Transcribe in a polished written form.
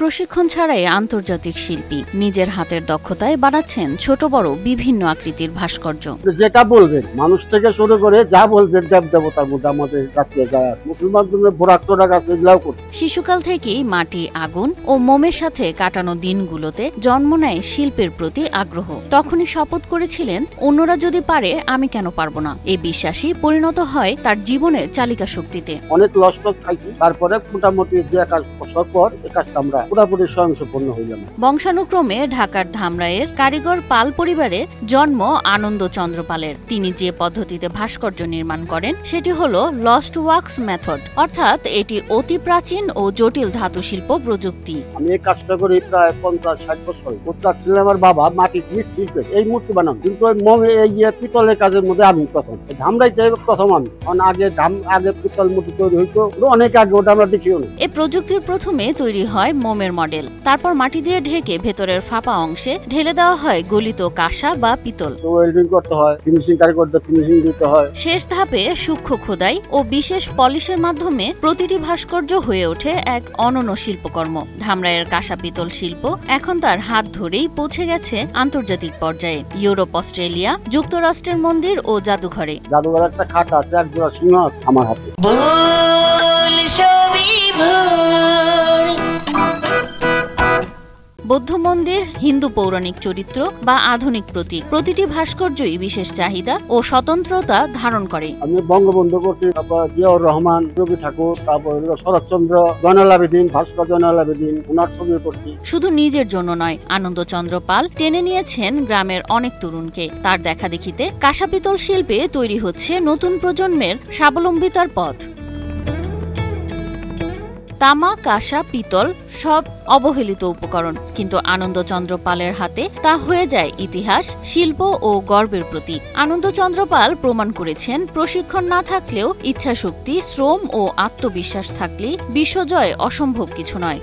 প্রশিক্ষণ ছাড়াই আন্তর্জাতিক শিল্পী নিজের হাতের দক্ষতায় বানাচ্ছেন ছোট বড় বিভিন্ন আকৃতির ভাস্কর্য। যেটা বলবেন মানুষ থেকে শুরু করে যা বলবেন দেব দেবতার মধ্যে আমাদের জাতীয় যা আছে মুসলমান বোরাক্তরা আছে এগুলাও করছে। শিশুকাল থেকেই মাটি, আগুন ও মোমের সাথে কাটানো দিনগুলোতে জন্ম নেয় শিল্পের প্রতি আগ্রহ। তখনই শপথ করেছিলেন, অন্যরা যদি পারে আমি কেন পারবো না। এই বিশ্বাসই পরিণত হয় তার জীবনের চালিকা শক্তিতে। অনেক লস খাইছি, তারপরে মোটামুটি 2-1 বছর পর এই কাজটা আমরা পুরোপুরি স্বয়ংসম্পূর্ণ হইলাম। বংশানুক্রমে ঢাকার ধামরাইয়ের কারিগর পাল পরিবারে জন্ম আনন্দচন্দ্র পালের। তিনি যে পদ্ধতিতে ভাস্কর্য নির্মাণ করেন সেটি হল লস্ট ওয়াক্স মেথড, অর্থাৎ এটি অতি প্রাচীন ও জটিল ধাতু শিল্প প্রযুক্তি। আমি এই কাজটা করি প্রায় 50-60 বছর। ছিল আমার বাবা মাটি শিল্পের এই মূর্তি বানান, কিন্তু এই পিতলের কাজের মধ্যে আমি প্রথম ধামরাই চাই প্রথম আমি। আগে পিতল মূর্তি তৈরি হইতো অনেক আগে, ওটা আমরা দেখিও না। এই প্রযুক্তির প্রথমে তৈরি হয় মোমের মডেল, তারপর মাটি দিয়ে ঢেকে ভেতরের ফাঁপা অংশে ঢেলে দেওয়া হয় গলিত কাঁসা বা পিতল। ওয়েল্ডিং করতে হয়, ফিনিশিং দিতে হয়। শেষ ধাপে সূক্ষ্ম খোদাই ও বিশেষ পলিশের মাধ্যমে প্রতিটি ভাস্কর্য হয়ে ওঠে এক অনন্য শিল্পকর্ম। ধামরাইয়ের কাঁসা পিতল শিল্প এখন তার হাত ধরেই পৌঁছে গেছে আন্তর্জাতিক পর্যায়ে। ইউরোপ, অস্ট্রেলিয়া, যুক্তরাষ্ট্রের মন্দির ও জাদুঘরে। জাদুঘরে একটা খাট আছে, এক জোড়া সিংহ আছে আমার হাতে। বৌদ্ধ মন্দির, হিন্দু পৌরাণিক চরিত্র বা আধুনিক প্রতীক, প্রতিটি ভাস্কর্যই বিশেষ চাহিদা ও স্বতন্ত্রতা ধারণ করে। আমি বঙ্গবন্ধু করছি, তারপর জিয়াউর রহমান, রবি ঠাকুর, তারপর শরৎচন্দ্র, জয়নাল আবেদিন, ভাস্কর জয়নাল আবেদিন, ওনার ছবি করছি। শুধু নিজের জন্য নয়, আনন্দচন্দ্র পাল টেনে নিয়েছেন গ্রামের অনেক তরুণকে। তার দেখাদেখিতে কাঁসা পিতল শিল্পে তৈরি হচ্ছে নতুন প্রজন্মের স্বাবলম্বিতার পথ। তামা, কাঁসা, পিতল সব অবহেলিত উপকরণ, কিন্তু আনন্দচন্দ্র পালের হাতে তা হয়ে যায় ইতিহাস, শিল্প ও গর্বের প্রতীক। আনন্দচন্দ্র পাল প্রমাণ করেছেন, প্রশিক্ষণ না থাকলেও ইচ্ছাশক্তি, শ্রম ও আত্মবিশ্বাস থাকলেই বিশ্বজয় অসম্ভব কিছু নয়।